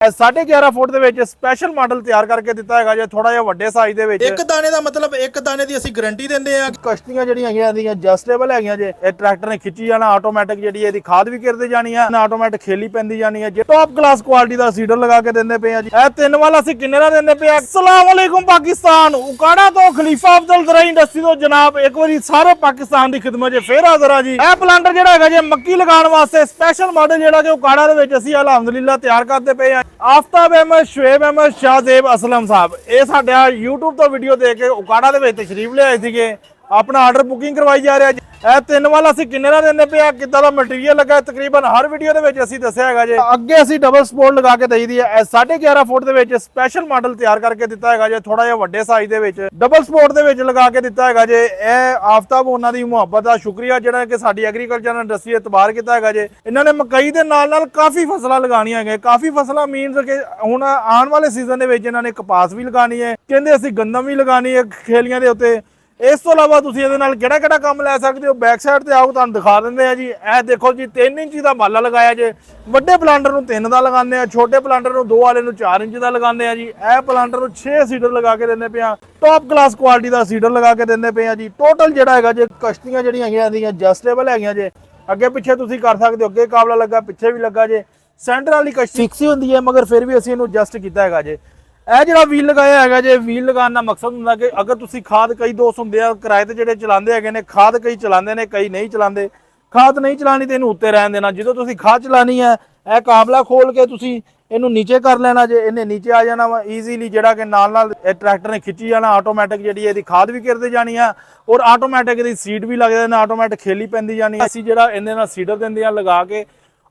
11.5 ਫੁੱਟ ਦੇ ਵਿੱਚ special model ਤਿਆਰ ਕਰਕੇ ਦਿੱਤਾ ਹੈਗਾ ਜੇ ਥੋੜਾ ਜਿਹਾ ਵੱਡੇ ਸਾਈਜ਼ ਦੇ ਵਿੱਚ। ਇੱਕ ਦਾਣੇ ਦਾ ਮਤਲਬ ਇੱਕ ਦਾਣੇ ਦੀ ਅਸੀਂ ਗਾਰੰਟੀ ਦਿੰਦੇ ਆ। ਕਸ਼ਤੀਆਂ ਜਿਹੜੀਆਂ ਹੈਗੀਆਂ ਇਹਦੀਆਂ ਐਡਜਸਟੇਬਲ ਹੈਗੀਆਂ ਜੇ, ਇਹ ਟਰੈਕਟਰ ਨੇ ਖਿੱਚੀ ਜਾਣਾ, ਆਟੋਮੈਟਿਕ ਜਿਹੜੀ ਇਹਦੀ ਖਾਦ ਵੀ ਗਿਰਦੀ ਜਾਣੀ ਆ, ਆਟੋਮੈਟਿਕ ਖੇਲੀ ਪੈਂਦੀ ਜਾਣੀ ਆ। ਜੇ ਟੌਪ ਕਲਾਸ ਕੁਆਲਿਟੀ ਦਾ ਸੀਡਰ ਲਗਾ ਕੇ ਦਿੰਦੇ ਪਏ ਆ ਜੀ। ਇਹ 3 ਵਾਲਾ ਅਸੀਂ ਕਿੰਨੇ ਦਾ ਦਿੰਦੇ ਪਏ ਆ? अस्सलाम वालेकुम पाकिस्तान, उकाड़ा तो खलीफा अफजल ज़रा इंडस्ट्री तो जनाब एक बार सारे पाकिस्तान की खिदमत च फिर हाज़र आ जी। यह प्लांटर जिहड़ा हैगा जे मक्की लगाने वास्ते स्पेशल मॉडल जिहड़ा कि उकाड़ा दे विच असीं अलहमदुलिल्लाह तैयार करते पे आ। आफ्ताब अहमद, शुएब अहमद, शाहजेब असलम साहब ये साडा यूट्यूब तो वीडियो देख के उकाड़ा दे विच तशरीफ ले आए सीगे, अपना आर्डर बुकिंग करवाई जा रहा जी। ਇਹ 3 ਵਾਲਾ ਅਸੀਂ ਕਿੰਨੇ ਦਾ ਦਿੰਦੇ ਪਏ ਆ, ਕਿੱਦਾਂ ਦਾ ਮਟੀਰੀਅਲ ਲੱਗਾ, ਤਕਰੀਬਨ ਹਰ ਵੀਡੀਓ ਦੇ ਵਿੱਚ ਅਸੀਂ ਦੱਸਿਆ ਹੈਗਾ ਜੇ। ਅੱਗੇ ਅਸੀਂ ਡਬਲ ਸਪੋਰਟ ਲਗਾ ਕੇ ਦਈਦੀ ਹੈ। ਇਹ 11.5 ਫੁੱਟ ਦੇ ਵਿੱਚ ਸਪੈਸ਼ਲ ਮਾਡਲ ਤਿਆਰ ਕਰਕੇ ਦਿੱਤਾ ਹੈਗਾ ਜੇ, ਥੋੜਾ ਜਿਹਾ ਵੱਡੇ ਸਾਈਜ਼ ਦੇ ਵਿੱਚ ਡਬਲ ਸਪੋਰਟ ਦੇ ਵਿੱਚ ਲਗਾ ਕੇ ਦਿੱਤਾ ਹੈਗਾ ਜੇ। ਇਹ ਆਫਤਾਬ ਉਹਨਾਂ ਦੀ ਮੁਹੱਬਤ ਦਾ ਸ਼ੁਕਰੀਆ ਜਿਹੜਾ ਕਿ ਸਾਡੀ ਐਗਰੀਕਲਚਰ ਇੰਡਸਟਰੀ ਇਤਬਾਰ ਕੀਤਾ ਹੈਗਾ ਜੇ। ਇਹਨਾਂ ਨੇ ਮਕਈ ਦੇ ਨਾਲ ਕਾਫੀ ਫਸਲਾਂ ਲਗਾਉਣੀਆਂ ਹੈਗੇ, ਕਾਫੀ ਫਸਲਾਂ ਮੀਨਸ ਕਿ ਹੁਣ ਆਉਣ ਵਾਲੇ ਸੀਜ਼ਨ ਦੇ ਵਿੱਚ ਇਹਨਾਂ ਨੇ ਕਪਾਸ ਵੀ ਲਗਾਉਣੀ ਹੈ, ਕਹਿੰਦੇ ਅਸੀਂ ਗੰਦਮ ਵੀ ਲਗਾਉਣੀ ਹੈ ਖੇਲੀਆਂ ਦੇ ਉੱਤੇ। ਇਸ ਤੋਂ ਇਲਾਵਾ ਤੁਸੀਂ ਇਹਦੇ ਨਾਲ ਕਿਹੜਾ ਕੰਮ ਲੈ ਸਕਦੇ ਹੋ, ਬੈਕ ਸਾਈਡ ਤੇ ਆਓ ਤੁਹਾਨੂੰ ਦਿਖਾ ਦਿੰਦੇ ਆ ਜੀ। ਇਹ ਦੇਖੋ ਜੀ 3 ਇੰਚ ਦਾ ਬਾਲਾ ਲਗਾਇਆ ਜੇ, ਵੱਡੇ ਪਲਾਂਟਰ ਨੂੰ 3 ਦਾ ਲਗਾਉਂਦੇ ਆ, ਛੋਟੇ ਪਲਾਂਟਰ ਨੂੰ 2 ਵਾਲੇ ਨੂੰ 4 ਇੰਚ ਦਾ ਲਗਾਉਂਦੇ ਆ ਜੀ। ਇਹ ਪਲਾਂਟਰ ਨੂੰ 6 ਸੀਡਰ ਲਗਾ ਕੇ ਦਿੰਦੇ ਪਏ ਆ, ਟੌਪ ਕਲਾਸ ਕੁਆਲਿਟੀ ਦਾ ਸੀਡਰ ਲਗਾ ਕੇ ਦਿੰਦੇ ਪਏ ਆ ਜੀ। ਟੋਟਲ ਜਿਹੜਾ ਹੈਗਾ ਜੇ ਕਸ਼ਤੀਆਂ ਜਿਹੜੀਆਂ ਹੈਗੀਆਂ ਇਹਦੀਆਂ ਐਡਜਸਟੇਬਲ ਹੈਗੀਆਂ ਜੇ, ਅੱਗੇ ਪਿੱਛੇ ਤੁਸੀਂ ਕਰ ਸਕਦੇ ਹੋ, ਅੱਗੇ ਕਾਬਲਾ ਲੱਗਾ, ਪਿੱਛੇ ਵੀ ਲੱਗਾ ਜੇ। ਸੈਂਟਰ ਵਾਲੀ ਕਸ਼ਤੀ ਫਿਕਸ ਹੀ ਹੁੰਦੀ ਹੈ, ਮਗਰ ਫਿਰ ਵੀ ਅਸੀਂ ਇਹਨੂੰ ਐਡਜਸਟ ਕੀਤਾ ਹੈਗਾ ਜੇ। ਇਹ ਜਿਹੜਾ ਵੀਲ ਲਗਾਇਆ ਹੈਗਾ ਜੇ, ਵੀਲ ਲਗਾਉਣ ਦਾ ਮਕਸਦ ਹੁੰਦਾ ਕਿ ਅਗਰ ਤੁਸੀਂ ਖਾਦ, ਕਈ ਦੋਸਤ ਹੁੰਦੇ ਆ ਕਿਰਾਏ ਤੇ ਜਿਹੜੇ ਚਲਾਉਂਦੇ ਹੈਗੇ ਨੇ ਖਾਦ, ਕਈ ਚਲਾਉਂਦੇ ਨੇ ਕਈ ਨਹੀਂ ਚਲਾਉਂਦੇ। ਖਾਦ ਨਹੀਂ ਚਲਾਣੀ ਤੇ ਇਹਨੂੰ ਉੱਤੇ ਰਹਿਣ ਦੇਣਾ। ਜਦੋਂ ਤੁਸੀਂ ਖਾਦ ਚਲਾਣੀ ਹੈ ਇਹ ਕਾਬਲਾ ਖੋਲ ਕੇ ਤੁਸੀਂ ਇਹਨੂੰ ਨੀਚੇ ਕਰ ਲੈਣਾ ਜੇ, ਇਹਨੇ ਨੀਚੇ ਆ ਜਾਣਾ ਵਾ ਈਜ਼ੀਲੀ, ਜਿਹੜਾ ਕਿ ਨਾਲ ਇਹ ਟਰੈਕਟਰ ਨੇ ਖਿੱਚੀ ਜਾਣਾ, ਆਟੋਮੈਟਿਕ ਜਿਹੜੀ ਇਹਦੀ ਖਾਦ ਵੀ ਗਿਰਦੀ ਜਾਣੀ ਆ, ਔਰ ਆਟੋਮੈਟਿਕ ਇਹਦੀ ਸੀਟ ਵੀ ਲੱਗ ਜਾਣਾ, ਆਟੋਮੈਟਿਕ ਖੇਲੀ ਪੈਂਦੀ ਜਾਣੀ। ਅਸੀਂ ਜਿਹੜਾ ਇਹਦੇ ਨਾਲ ਸੀਡਰ ਦਿੰਦੇ ਆ ਲਗਾ ਕੇ,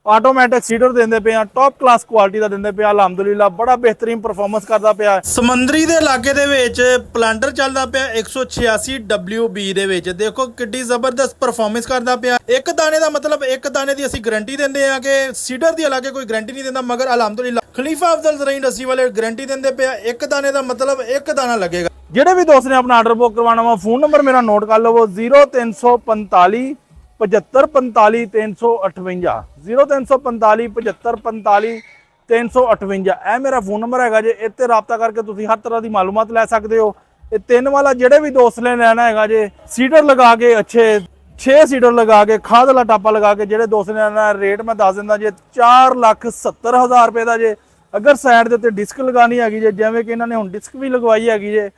ਆਟੋਮੈਟਿਕ ਸੀਡਰ ਦਿੰਦੇ ਪਏ ਆ, ਟੌਪ ਕਲਾਸ ਕੁਆਲਿਟੀ ਦਾ ਦਿੰਦੇ ਪਿਆ, ਅਲਹਮਦੁਲਿਲਾ ਬੜਾ ਬਿਹਤਰੀਨ ਪਰਫਾਰਮੈਂਸ ਕਰਦਾ ਪਿਆ। ਸਮੁੰਦਰੀ ਦੇ ਇਲਾਕੇ ਦੇ ਵਿੱਚ ਪਲਾਂਟਰ ਚੱਲਦਾ ਪਿਆ 186 WB ਦੇ ਵਿੱਚ, ਦੇਖੋ ਕਿੱਡੀ ਜ਼ਬਰਦਸਤ ਪਰਫਾਰਮੈਂਸ ਕਰਦਾ ਪਿਆ। ਇੱਕ ਦਾਣੇ ਦਾ ਮਤਲਬ ਇੱਕ ਦਾਣੇ ਦੀ ਅਸੀਂ ਗਾਰੰਟੀ ਦਿੰਦੇ ਆ ਕਿ ਸੀਡਰ ਦੀ ਇਲਾਕੇ ਕੋਈ ਗਾਰੰਟੀ ਨਹੀਂ ਦਿੰਦਾ, ਮਗਰ ਅਲਹਮਦੁਲਿਲਾ ਖਲੀਫਾ ਅਫਜ਼ਲ ज़रा ਇੰਡਸਟਰੀ ਵਾਲੇ ਗਾਰੰਟੀ ਦਿੰਦੇ ਪਿਆ। ਇੱਕ ਦਾਣੇ ਦਾ ਮਤਲਬ ਇੱਕ ਦਾਣਾ ਲੱਗੇਗਾ। ਜਿਹੜੇ ਵੀ ਦੋਸਤ ਨੇ ਆਪਣਾ ਆਰਡਰ ਬੁੱਕ ਕਰਵਾਉਣਾ ਵਾ, ਫੋਨ ਨੰਬਰ ਮੇਰਾ ਨੋਟ ਕਰ ਲਵੋ 0345 7545 358 0345 7545 358। ਇਹ ਮੇਰਾ ਫੋਨ ਨੰਬਰ ਹੈਗਾ ਜੇ, ਇੱਥੇ ਰਾਬਤਾ ਕਰਕੇ ਤੁਸੀਂ ਹਰ ਤਰ੍ਹਾਂ ਦੀ ਮਾਲੂਮਾਤ ਲੈ ਸਕਦੇ ਹੋ। ਇਹ 3 ਵਾਲਾ ਜਿਹੜੇ ਵੀ ਦੋਸਤ ਨੇ ਲੈਣਾ ਹੈਗਾ ਜੇ, ਸੀਡਰ ਲਗਾ ਕੇ ਅੱਛੇ 6 ਸੀਡਰ ਲਗਾ ਕੇ ਖਾਦ ਵਾਲਾ ਟਾਪਾ ਲਗਾ ਕੇ ਜਿਹੜੇ ਦੋਸਤ ਨੇ ਲੈਣਾ, ਰੇਟ ਮੈਂ ਦੱਸ ਦਿੰਦਾ ਜੇ 4,70,000 ਰੁਪਏ ਦਾ ਜੇ। ਅਗਰ ਸਾਈਡ ਦੇ ਉੱਤੇ ਡਿਸਕ ਲਗਾਣੀ ਹੈਗੀ ਜੇ, ਜਿਵੇਂ ਕਿ ਇਹਨਾਂ ਨੇ ਹੁਣ ਡਿਸਕ ਵੀ ਲਗਵਾਈ ਹੈਗੀ ਜੇ,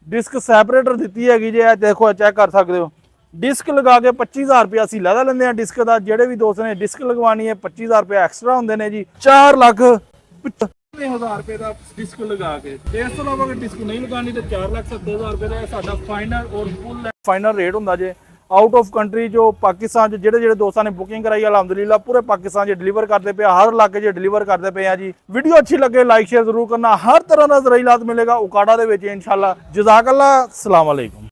ਡਿਸਕ ਸੈਪਰੇਟਰ ਦਿੱਤੀ ਹੈਗੀ ਜੇ, ਇਹ ਦੇਖੋ ਚੈੱਕ ਕਰ ਸਕਦੇ ਹੋ। ਡਿਸਕ ਲਗਾ ਕੇ 25,000 ਰੁਪਏ ਅਸੀਂ ਲੈਦਾ ਲੈਂਦੇ ਆ ਡਿਸਕ ਦਾ। ਜਿਹੜੇ ਵੀ ਦੋਸਤ ਨੇ ਡਿਸਕ ਲਗਵਾਣੀ ਹੈ 25,000 ਰੁਪਏ ਐਕਸਟਰਾ ਹੁੰਦੇ ਨੇ ਜੀ। 4,95,000 ਰੁਪਏ ਦਾ ਡਿਸਕ ਲਗਾ ਕੇ। ਇਸ ਤੋਂ ਇਲਾਵਾ ਅਗਰ ਡਿਸਕ ਨਹੀਂ ਲਗਾਣੀ ਤੇ 4,70,000 ਰੁਪਏ ਦਾ ਸਾਡਾ ਫਾਈਨਲ ਔਰ ਫੁੱਲ ਫਾਈਨਲ ਰੇਟ ਹੁੰਦਾ ਜੇ। ਆਊਟ ਆਫ ਕੰਟਰੀ ਜੋ ਪਾਕਿਸਤਾਨ 'ਚ ਜਿਹੜੇ ਦੋਸਤਾਂ ਨੇ ਬੁਕਿੰਗ ਕਰਾਈ ਅਲਹਮਦੁਲਿਲਾ ਪੂਰੇ ਪਾਕਿਸਤਾਨ 'ਚ ਡਿਲੀਵਰ ਕਰਦੇ ਪਏ, ਹਰ ਇਲਾਕੇ 'ਚ ਡਿਲੀਵਰ ਕਰਦੇ ਪਏ ਆ ਜੀ। ਵੀਡੀਓ ਅੱਛੀ ਲੱਗੇ ਲਾਈਕ ਸ਼ੇਅਰ ਜ਼ਰੂਰ ਕਰਨਾ। ਹਰ ਤਰ੍ਹਾਂ ਦਾ ਜ਼ਰਾਈਲਾਤ ਮਿਲੇਗਾ ਉਕਾੜਾ ਦੇ ਵਿੱਚ ਇਨਸ਼ਾਅੱਲਾ। ਜਜ਼ਾਕੱਲਾ, अस्सलाम वालेकुम।